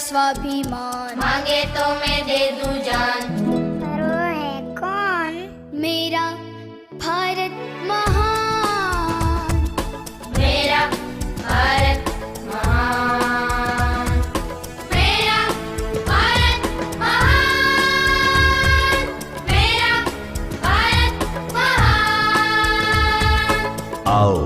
स्वाभिमान, मांगे तो मैं दे दूं जान। पर वो है कौन? मेरा भारत महान, मेरा भारत महान, मेरा भारत महान, मेरा भारत महान। आओ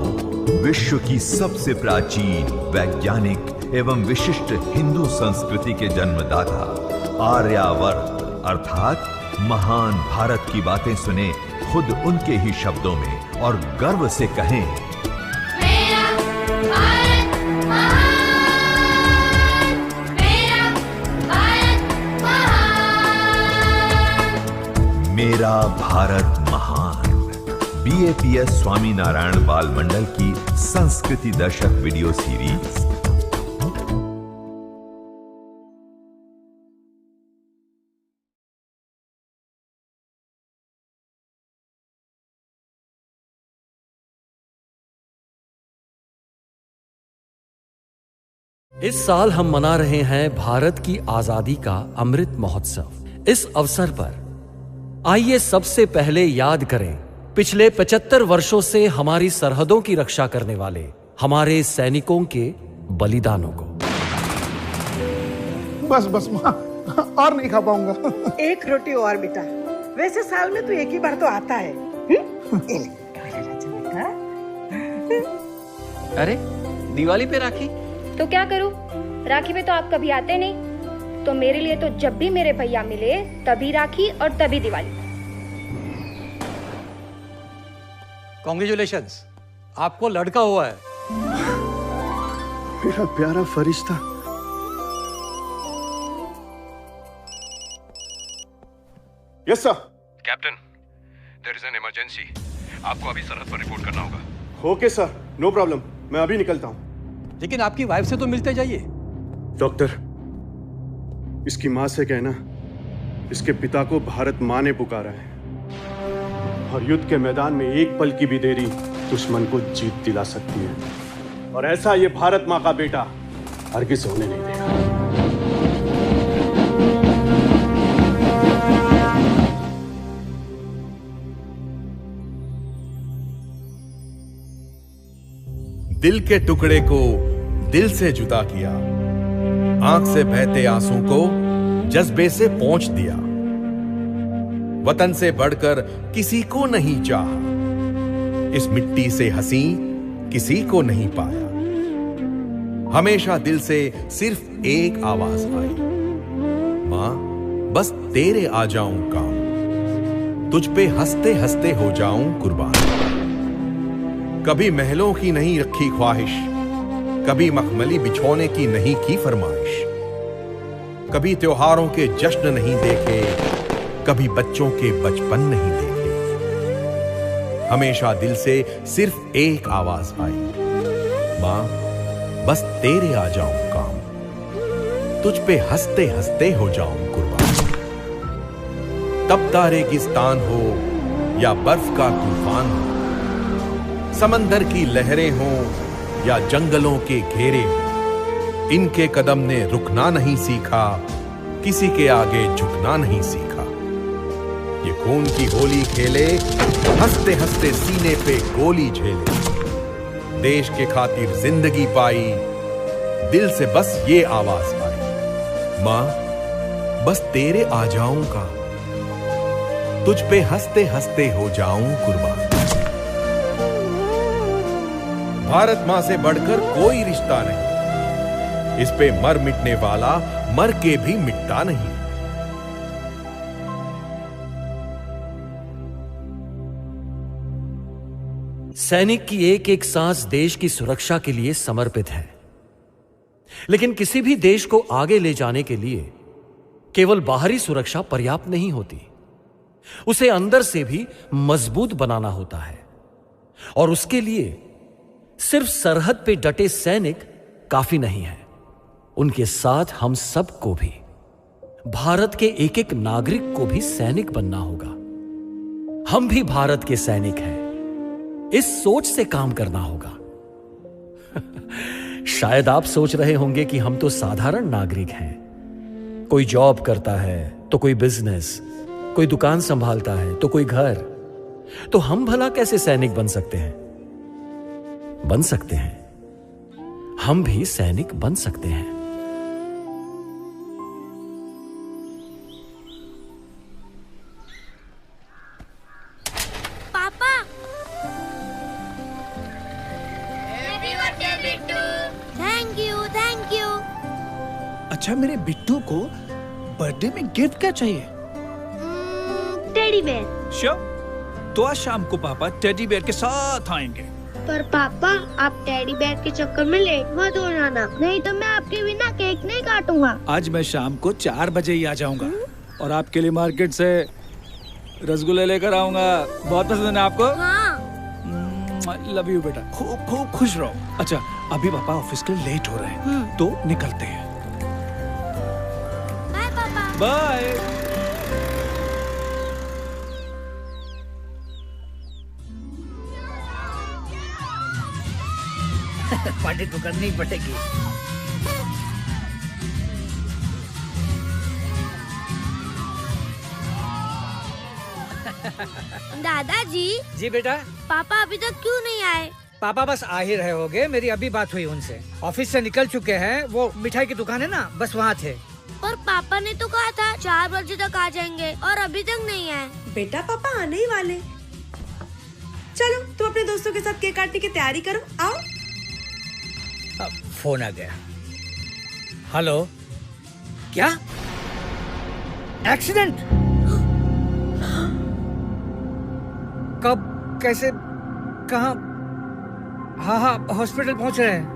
विश्व की सबसे प्राचीन, वैज्ञानिक एवं विशिष्ट हिंदू संस्कृति के जन्मदाता आर्यावर्त अर्थात महान भारत की बातें सुने खुद उनके ही शब्दों में और गर्व से कहें, मेरा भारत महान, मेरा भारत महान। मेरा भारत महान। BAPS स्वामीनारायण बाल मंडल की संस्कृति दर्शक वीडियो सीरीज। इस साल हम मना रहे हैं भारत की आजादी का अमृत महोत्सव। इस अवसर पर आइए सबसे पहले याद करें पिछले 75 वर्षों से हमारी सरहदों की रक्षा करने वाले हमारे सैनिकों के बलिदानों को। बस बस माँ, और नहीं खा पाऊंगा। एक रोटी और बेटा, वैसे साल में तो एक ही बार तो आता है। अरे दिवाली पे राखी तो क्या करूं? राखी पे तो आप कभी आते नहीं, तो मेरे लिए तो जब भी मेरे भैया मिले तभी राखी और तभी दिवाली। कॉन्ग्रेचुलेशंस, आपको लड़का हुआ है। मेरा प्यारा फरिश्ता। Yes sir. Captain, there is an emergency. आपको अभी सरहद पर रिपोर्ट करना होगा। ओके सर, नो प्रॉब्लम, मैं अभी निकलता हूँ। लेकिन आपकी वाइफ से तो मिलते जाइए। डॉक्टर, इसकी माँ से कहना इसके पिता को भारत माँ ने पुकारा है और युद्ध के मैदान में एक पल की भी देरी दुश्मन को जीत दिला सकती है, और ऐसा ये भारत माँ का बेटा हरगिज़ होने नहीं देगा। दिल के टुकड़े को दिल से जुदा किया, आंख से बहते आंसू को जज्बे से पोंछ दिया। वतन से बढ़कर किसी को नहीं चाहा, इस मिट्टी से हंसी किसी को नहीं पाया। हमेशा दिल से सिर्फ एक आवाज आई, मां बस तेरे आ जाऊं काम, तुझ पे हंसते हंसते हो जाऊं कुर्बान। कभी महलों की नहीं रखी ख्वाहिश, कभी मखमली बिछोने की नहीं की फरमाइश, कभी त्योहारों के जश्न नहीं देखे, कभी बच्चों के बचपन नहीं देखे। हमेशा दिल से सिर्फ एक आवाज आई, मां बस तेरे आ जाऊं काम, तुझ पे हंसते हंसते हो जाऊं कुर्बान। तपता रेगिस्तान हो या बर्फ का तूफान हो, समंदर की लहरें हों या जंगलों के घेरे हों, इनके कदम ने रुकना नहीं सीखा, किसी के आगे झुकना नहीं सीखा। ये खून की होली खेले, हंसते हंसते सीने पे गोली झेले। देश के खातिर जिंदगी पाई, दिल से बस ये आवाज आई, मां बस तेरे आ जाऊंगा, तुझ पे हंसते हंसते हो जाऊं कुर्बान। भारत मां से बढ़कर कोई रिश्ता नहीं, इस पे मर मिटने वाला मर के भी मिटता नहीं। सैनिक की एक एक सांस देश की सुरक्षा के लिए समर्पित है, लेकिन किसी भी देश को आगे ले जाने के लिए केवल बाहरी सुरक्षा पर्याप्त नहीं होती, उसे अंदर से भी मजबूत बनाना होता है। और उसके लिए सिर्फ सरहद पे डटे सैनिक काफी नहीं है, उनके साथ हम सबको भी, भारत के एक एक नागरिक को भी सैनिक बनना होगा। हम भी भारत के सैनिक हैं, इस सोच से काम करना होगा। शायद आप सोच रहे होंगे कि हम तो साधारण नागरिक हैं, कोई जॉब करता है तो कोई बिजनेस, कोई दुकान संभालता है तो कोई घर। तो हम भला कैसे सैनिक बन सकते हैं? बन सकते हैं, हम भी सैनिक बन सकते हैं। पापा, थैंक यू थैंक यू। अच्छा, मेरे बिट्टू को बर्थडे में गिफ्ट क्या चाहिए? Teddy bear. श्योर, तो आज शाम को पापा टेडी बेयर के साथ आएंगे। पर पापा, आप टेडी बेयर के चक्कर में लेट मत हो जाना, नहीं तो मैं आपके बिना केक नहीं काटूंगा। आज मैं शाम को 4 बजे ही आ जाऊंगा और आपके लिए मार्केट से रसगुल्ले लेकर आऊंगा। बहुत पसंद है आपको? हाँ। लव यू बेटा, खूब खूब खुश रहो। अच्छा, अभी पापा ऑफिस के लिए लेट हो रहे हैं तो निकलते हैं। बाय पापा। बाय। पार्टी तो करनी पड़ेगी। दादाजी। जी बेटा। पापा अभी तक क्यों नहीं आए? पापा बस आ ही रहे होंगे, मेरी अभी बात हुई उनसे। ऑफिस से निकल चुके हैं, वो मिठाई की दुकान है ना, बस वहाँ थे। पर पापा ने तो कहा था 4 बजे तक आ जाएंगे और अभी तक नहीं आए। बेटा, पापा आने ही वाले। चलो तुम अपने दोस्तों के साथ केक काटने की तैयारी करो, आओ। अब फोन आ गया। हेलो, क्या एक्सीडेंट? कब, कैसे, कहाँ? हाँ हाँ, हॉस्पिटल पहुंच रहे हैं।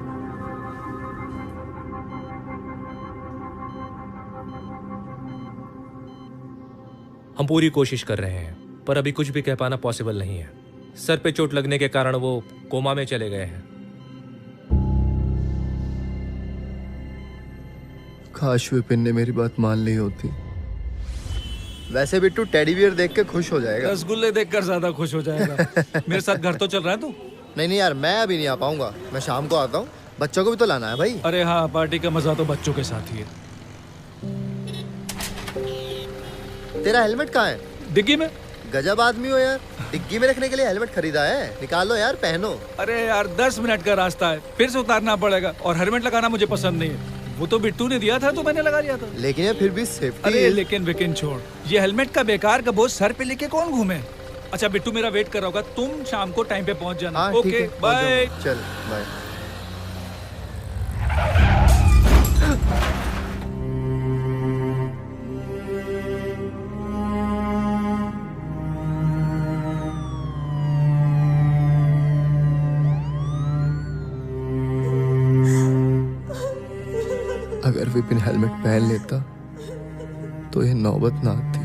हम पूरी कोशिश कर रहे हैं, पर अभी कुछ भी कह पाना पॉसिबल नहीं है। सर पे चोट लगने के कारण वो कोमा में चले गए हैं। काश विपिन ने मेरी बात मान ली होती। वैसे बिट्टू टेडी बियर देख के खुश हो जाएगा। रसगुल्ले देखकर ज्यादा खुश हो जाएगा। मेरे साथ घर तो चल रहा है तू? नहीं यार, मैं अभी नहीं आ पाऊंगा, मैं शाम को आता हूँ। बच्चों को भी तो लाना है भाई। अरे हाँ, पार्टी का मजा तो बच्चों के साथ ही है। तेरा हेलमेट कहाँ है? डिग्गी में। गजब आदमी हो यार, डिग्गी में रखने के लिए हेलमेट खरीदा है। निकालो यार, पहनो। अरे यार, 10 मिनट का रास्ता है, फिर से उतारना पड़ेगा और हेलमेट लगाना मुझे पसंद नहीं है। वो तो बिट्टू ने दिया था तो मैंने लगा लिया था। लेकिन ये फिर भी सेफ्टी। अरे लेकिन विकिन छोड़, ये हेलमेट का बेकार का बोझ सर पे लेके कौन घूमे? अच्छा बिट्टू मेरा वेट कर रहा होगा, तुम शाम को टाइम पे पहुंच जाना। Okay bye. चल बाय। अगर विपिन हेलमेट पहन लेता तो ये नौबत ना आती।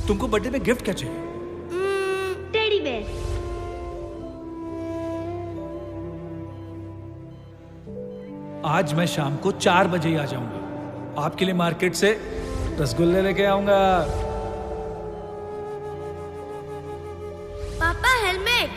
तुमको बर्थडे में गिफ्ट क्या चाहिए? Teddy bear. आज मैं शाम को 4 बजे ही आ जाऊंगा। आपके लिए मार्केट से रसगुल्ले लेके आऊंगा। पापा हेलमेट।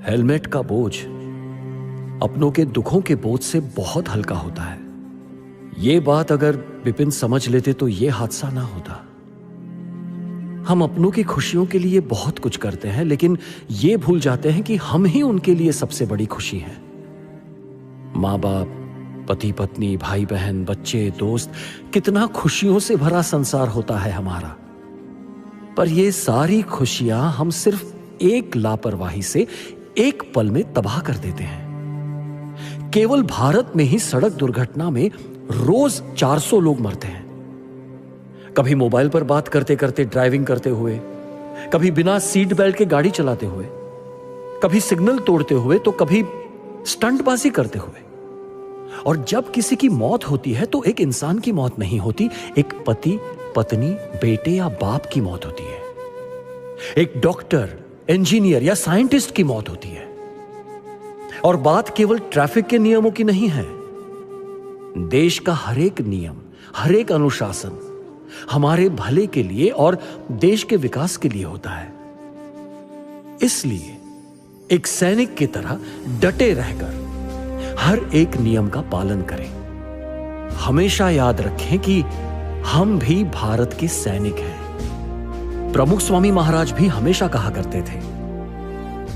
हेलमेट का बोझ अपनों के दुखों के बोझ से बहुत हल्का होता है। ये बात अगर विपिन समझ लेते तो ये हादसा ना होता। हम अपनों की खुशियों के लिए बहुत कुछ करते हैं, लेकिन ये भूल जाते हैं कि हम ही उनके लिए सबसे बड़ी खुशी हैं। माँ बाप, पति पत्नी, भाई बहन, बच्चे, दोस्त, कितना खुशियों से भरा संसार होता है हमारा। पर ये सारी खुशियां हम सिर्फ एक लापरवाही से एक पल में तबाह कर देते हैं। केवल भारत में ही सड़क दुर्घटना में रोज 400 लोग मरते हैं। कभी मोबाइल पर बात करते करते ड्राइविंग करते हुए, कभी बिना सीट बेल्ट के गाड़ी चलाते हुए, कभी सिग्नल तोड़ते हुए, तो कभी स्टंटबाजी करते हुए। और जब किसी की मौत होती है तो एक इंसान की मौत नहीं होती, एक पति, पत्नी, बेटे या बाप की मौत होती है। एक डॉक्टर, इंजीनियर या साइंटिस्ट की मौत होती है। और बात केवल ट्रैफिक के नियमों की नहीं है। देश का हर एक नियम, हर एक अनुशासन हमारे भले के लिए और देश के विकास के लिए होता है। इसलिए एक सैनिक की तरह डटे रहकर हर एक नियम का पालन करें। हमेशा याद रखें कि हम भी भारत के सैनिक हैं। प्रमुख स्वामी महाराज भी हमेशा कहा करते थे,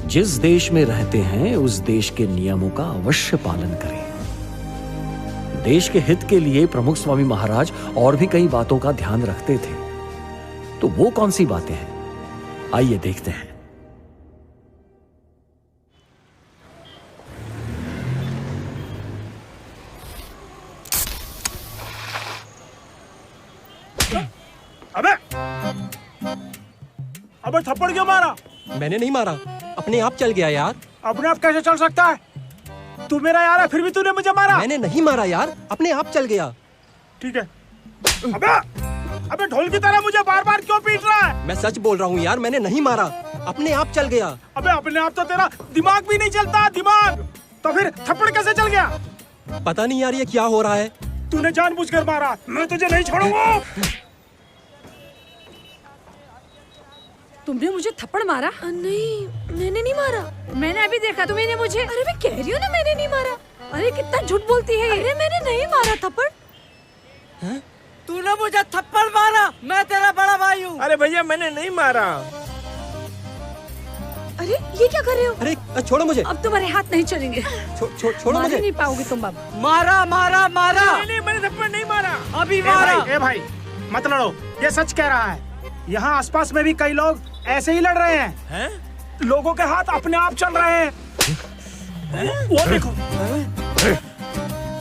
जिस देश में रहते हैं उस देश के नियमों का अवश्य पालन करें। देश के हित के लिए प्रमुख स्वामी महाराज और भी कई बातों का ध्यान रखते थे। तो वो कौन सी बातें हैं, आइए देखते हैं। अबे थप्पड़ क्यों मारा? मैंने नहीं मारा, अपने आप चल गया यार। अपने आप कैसे चल सकता है? तू मेरा यार है, फिर भी तूने मुझे मारा। मैंने नहीं मारा यार, अपने आप चल गया। ठीक है। अबे ढोल की तरह मुझे बार बार क्यों पीट रहा है? मैं सच बोल रहा हूँ यार, मैंने नहीं मारा, अपने आप चल गया। अबे अपने आप तो तेरा दिमाग भी नहीं चलता, दिमाग। तो फिर थप्पड़ कैसे चल गया? पता नहीं यार ये क्या हो रहा है। तूने जानबूझकर मारा, मैं तुझे नहीं छोड़ूंगा। तुमने मुझे थप्पड़ मारा? नहीं, मैंने नहीं मारा। मैंने अभी देखा तुमने मुझे। अरे मैं कह रही हूँ ना, मैंने नहीं मारा। अरे कितना झूठ बोलती है। अरे मैंने नहीं मारा थप्पड़। तूने मुझे थप्पड़ मारा, मैं तेरा बड़ा भाई हूँ। अरे भैया मैंने नहीं मारा। अरे ये क्या कर रहे हो? अरे छोड़ो मुझे। अब तुम्हारे हाथ नहीं चलेंगे। छोड़ो मुझे। नहीं पाओगे तुम अब। मारा मारा मारा। नहीं, मैंने थप्पड़ नहीं मारा। अभी मारा। ए भाई मत लड़ो, ये सच कह रहा है। यहाँ आसपास में भी कई लोग ऐसे ही लड़ रहे हैं। लोगों के हाथ अपने आप चल रहे हैं। वो देखो।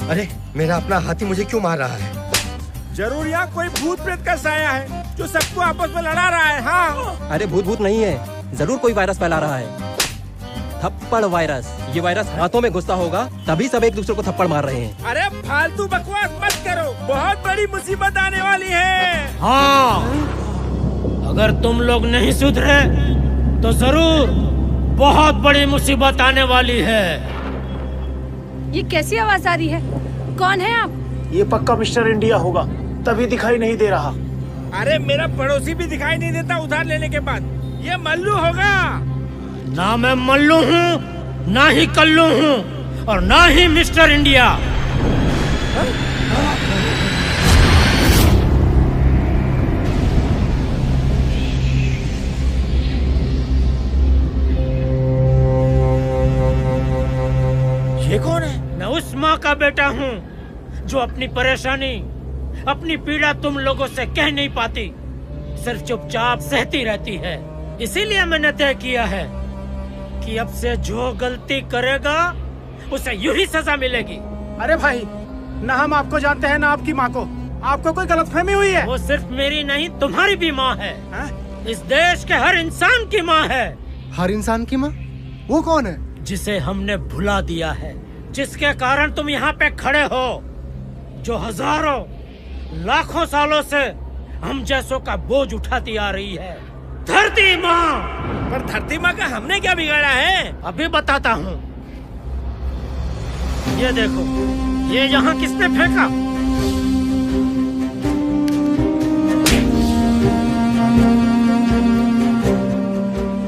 अरे मेरा अपना हाथी मुझे क्यों मार रहा है? जरूर यहाँ कोई भूत प्रेत का साया है जो सबको आपस में लड़ा रहा है। हाँ। अरे भूत नहीं है, जरूर कोई वायरस फैला रहा है। थप्पड़ वायरस। ये वायरस हाथों में घुसता होगा, तभी सब एक दूसरे को थप्पड़ मार रहे हैं। अरे फालतू बकवास मत करो, बहुत बड़ी मुसीबत आने वाली है। हाँ, अगर तुम लोग नहीं सुधरे तो जरूर बहुत बड़ी मुसीबत आने वाली है। ये कैसी आवाज आ रही है? कौन है आप? ये पक्का मिस्टर इंडिया होगा, तभी दिखाई नहीं दे रहा। अरे मेरा पड़ोसी भी दिखाई नहीं देता उधार लेने के बाद। ये मल्लू होगा। ना मैं मल्लू हूँ, ना ही कल्लू हूँ, और ना ही मिस्टर इंडिया। ये कौन है? मैं उस माँ का बेटा हूँ जो अपनी परेशानी, अपनी पीड़ा तुम लोगों से कह नहीं पाती, सिर्फ चुपचाप सहती रहती है। इसीलिए मैंने तय किया है कि अब से जो गलती करेगा उसे यूं ही सजा मिलेगी। अरे भाई, ना हम आपको जानते हैं ना आपकी माँ को। आपको कोई गलतफहमी हुई है? वो सिर्फ मेरी नहीं, तुम्हारी भी माँ है। इस देश के हर इंसान की माँ है। हर इंसान की माँ? वो कौन है? जिसे हमने भुला दिया है, जिसके कारण तुम यहाँ पे खड़े हो, जो हजारों लाखों सालों से हम जैसों का बोझ उठाती आ रही है। धरती माँ। पर धरती माँ का हमने क्या बिगाड़ा है? अभी बताता हूँ। ये देखो, ये यहाँ किसने फेंका?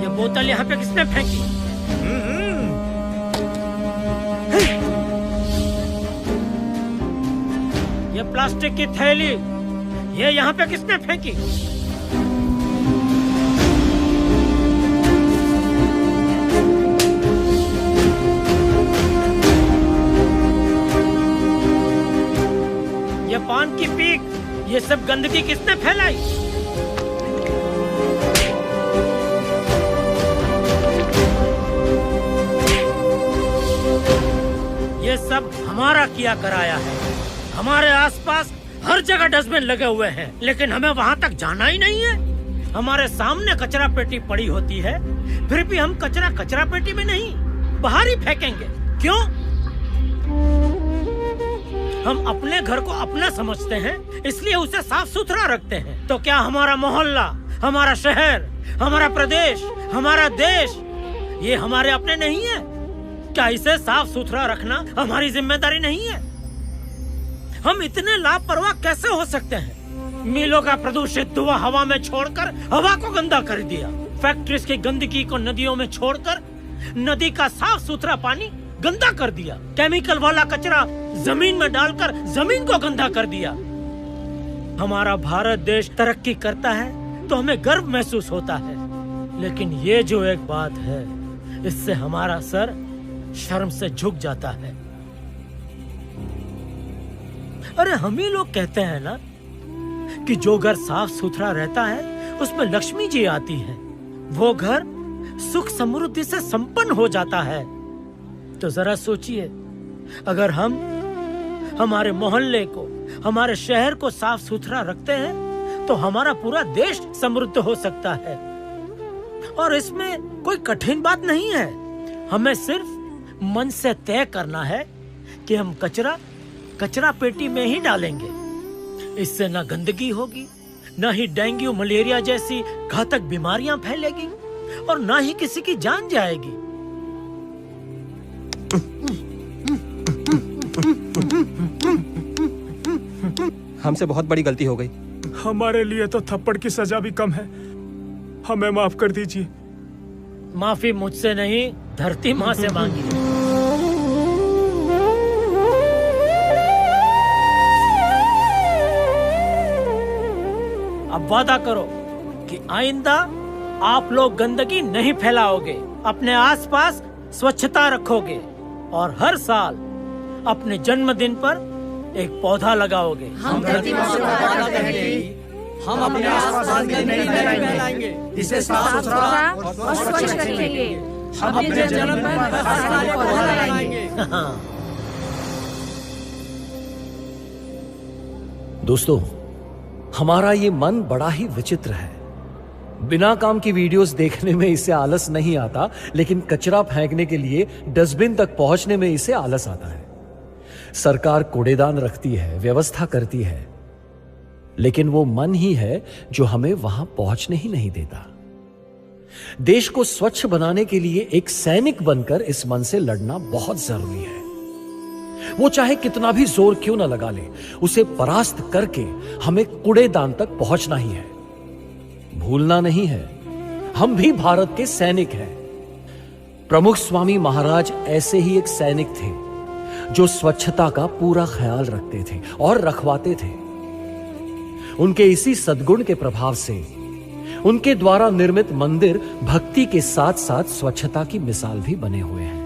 ये बोतल यहाँ पे किसने फेंकी? ये प्लास्टिक की थैली, ये यहाँ पे किसने फेंकी? ये पान की पीक, ये सब गंदगी किसने फैलाई? ये ये सब हमारा किया कराया है। हमारे आसपास हर जगह डस्टबिन लगे हुए हैं, लेकिन हमें वहाँ तक जाना ही नहीं है। हमारे सामने कचरा पेटी पड़ी होती है, फिर भी हम कचरा कचरा पेटी में नहीं, बाहर ही फेंकेंगे। क्यों? हम अपने घर को अपना समझते हैं, इसलिए उसे साफ सुथरा रखते हैं। तो क्या हमारा मोहल्ला, हमारा शहर, हमारा प्रदेश, हमारा देश ये हमारे अपने नहीं है? क्या इसे साफ सुथरा रखना हमारी जिम्मेदारी नहीं है? हम इतने लापरवाह कैसे हो सकते हैं? मीलों का प्रदूषित धुआं हवा में छोड़कर हवा को गंदा कर दिया। फैक्ट्रीज की गंदगी को नदियों में छोड़कर नदी का साफ सुथरा पानी गंदा कर दिया। केमिकल वाला कचरा जमीन में डालकर जमीन को गंदा कर दिया। हमारा भारत देश तरक्की करता है तो हमें गर्व महसूस होता है, लेकिन ये जो एक बात है, इससे हमारा सर शर्म से झुक जाता है। अरे हम ही लोग कहते हैं ना कि जो घर साफ सुथरा रहता है उसमें लक्ष्मी जी आती है, वो घर सुख समृद्धि से संपन्न हो जाता है। तो जरा सोचिए, अगर हम हमारे मोहल्ले को, हमारे शहर को साफ सुथरा रखते हैं तो हमारा पूरा देश समृद्ध हो सकता है। और इसमें कोई कठिन बात नहीं है। हमें सिर्फ मन से तय करना है कि हम कचरा कचरा पेटी में ही डालेंगे। इससे ना गंदगी होगी, ना ही डेंगू मलेरिया जैसी घातक बीमारियां फैलेगी और ना ही किसी की जान जाएगी। हमसे बहुत बड़ी गलती हो गई। हमारे लिए तो थप्पड़ की सजा भी कम है। हमें माफ कर दीजिए। माफी मुझसे नहीं, धरती माँ से मांगिए। अब वादा करो कि आइंदा आप लोग गंदगी नहीं फैलाओगे, अपने आसपास स्वच्छता रखोगे और हर साल अपने जन्मदिन पर एक पौधा लगाओगे। हम धरती माँ से वादा करते हैं कि हम अपने आसपास गंदगी नहीं फैलाएंगे, इसे साफ सुथरा और स्वच्छ रखेंगे। हम अपने जन्म पर हर साल पौधा लगाएंगे। दोस्तों, हमारा ये मन बड़ा ही विचित्र है। बिना काम की वीडियोस देखने में इसे आलस नहीं आता, लेकिन कचरा फेंकने के लिए डस्टबिन तक पहुंचने में इसे आलस आता है। सरकार कूड़ेदान रखती है, व्यवस्था करती है, लेकिन वो मन ही है जो हमें वहां पहुंचने ही नहीं देता। देश को स्वच्छ बनाने के लिए एक सैनिक बनकर इस मन से लड़ना बहुत जरूरी है। वो चाहे कितना भी जोर क्यों ना लगा ले, उसे परास्त करके हमें कूड़ेदान तक पहुंचना ही है। भूलना नहीं है, हम भी भारत के सैनिक हैं। प्रमुख स्वामी महाराज ऐसे ही एक सैनिक थे जो स्वच्छता का पूरा ख्याल रखते थे और रखवाते थे। उनके इसी सद्गुण के प्रभाव से उनके द्वारा निर्मित मंदिर भक्ति के साथ साथ स्वच्छता की मिसाल भी बने हुए हैं।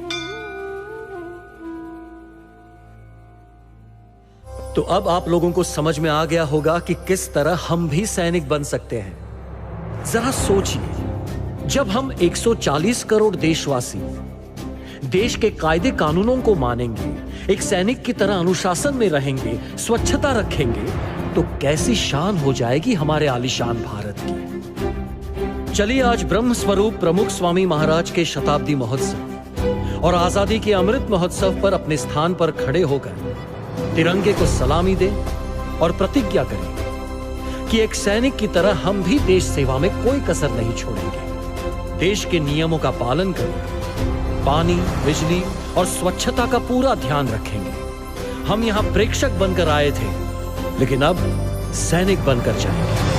तो अब आप लोगों को समझ में आ गया होगा कि किस तरह हम भी सैनिक बन सकते हैं। जरा सोचिए, जब हम 140 करोड़ देशवासी देश के कायदे कानूनों को मानेंगे, एक सैनिक की तरह अनुशासन में रहेंगे, स्वच्छता रखेंगे, तो कैसी शान हो जाएगी हमारे आलीशान भारत की। चलिए आज ब्रह्म स्वरूप प्रमुख स्वामी महाराज के शताब्दी महोत्सव और आजादी के अमृत महोत्सव पर अपने स्थान पर खड़े होकर तिरंगे को सलामी दें और प्रतिज्ञा करें कि एक सैनिक की तरह हम भी देश सेवा में कोई कसर नहीं छोड़ेंगे। देश के नियमों का पालन करें, पानी, बिजली और स्वच्छता का पूरा ध्यान रखेंगे। हम यहां प्रेक्षक बनकर आए थे, लेकिन अब सैनिक बनकर जाएंगे।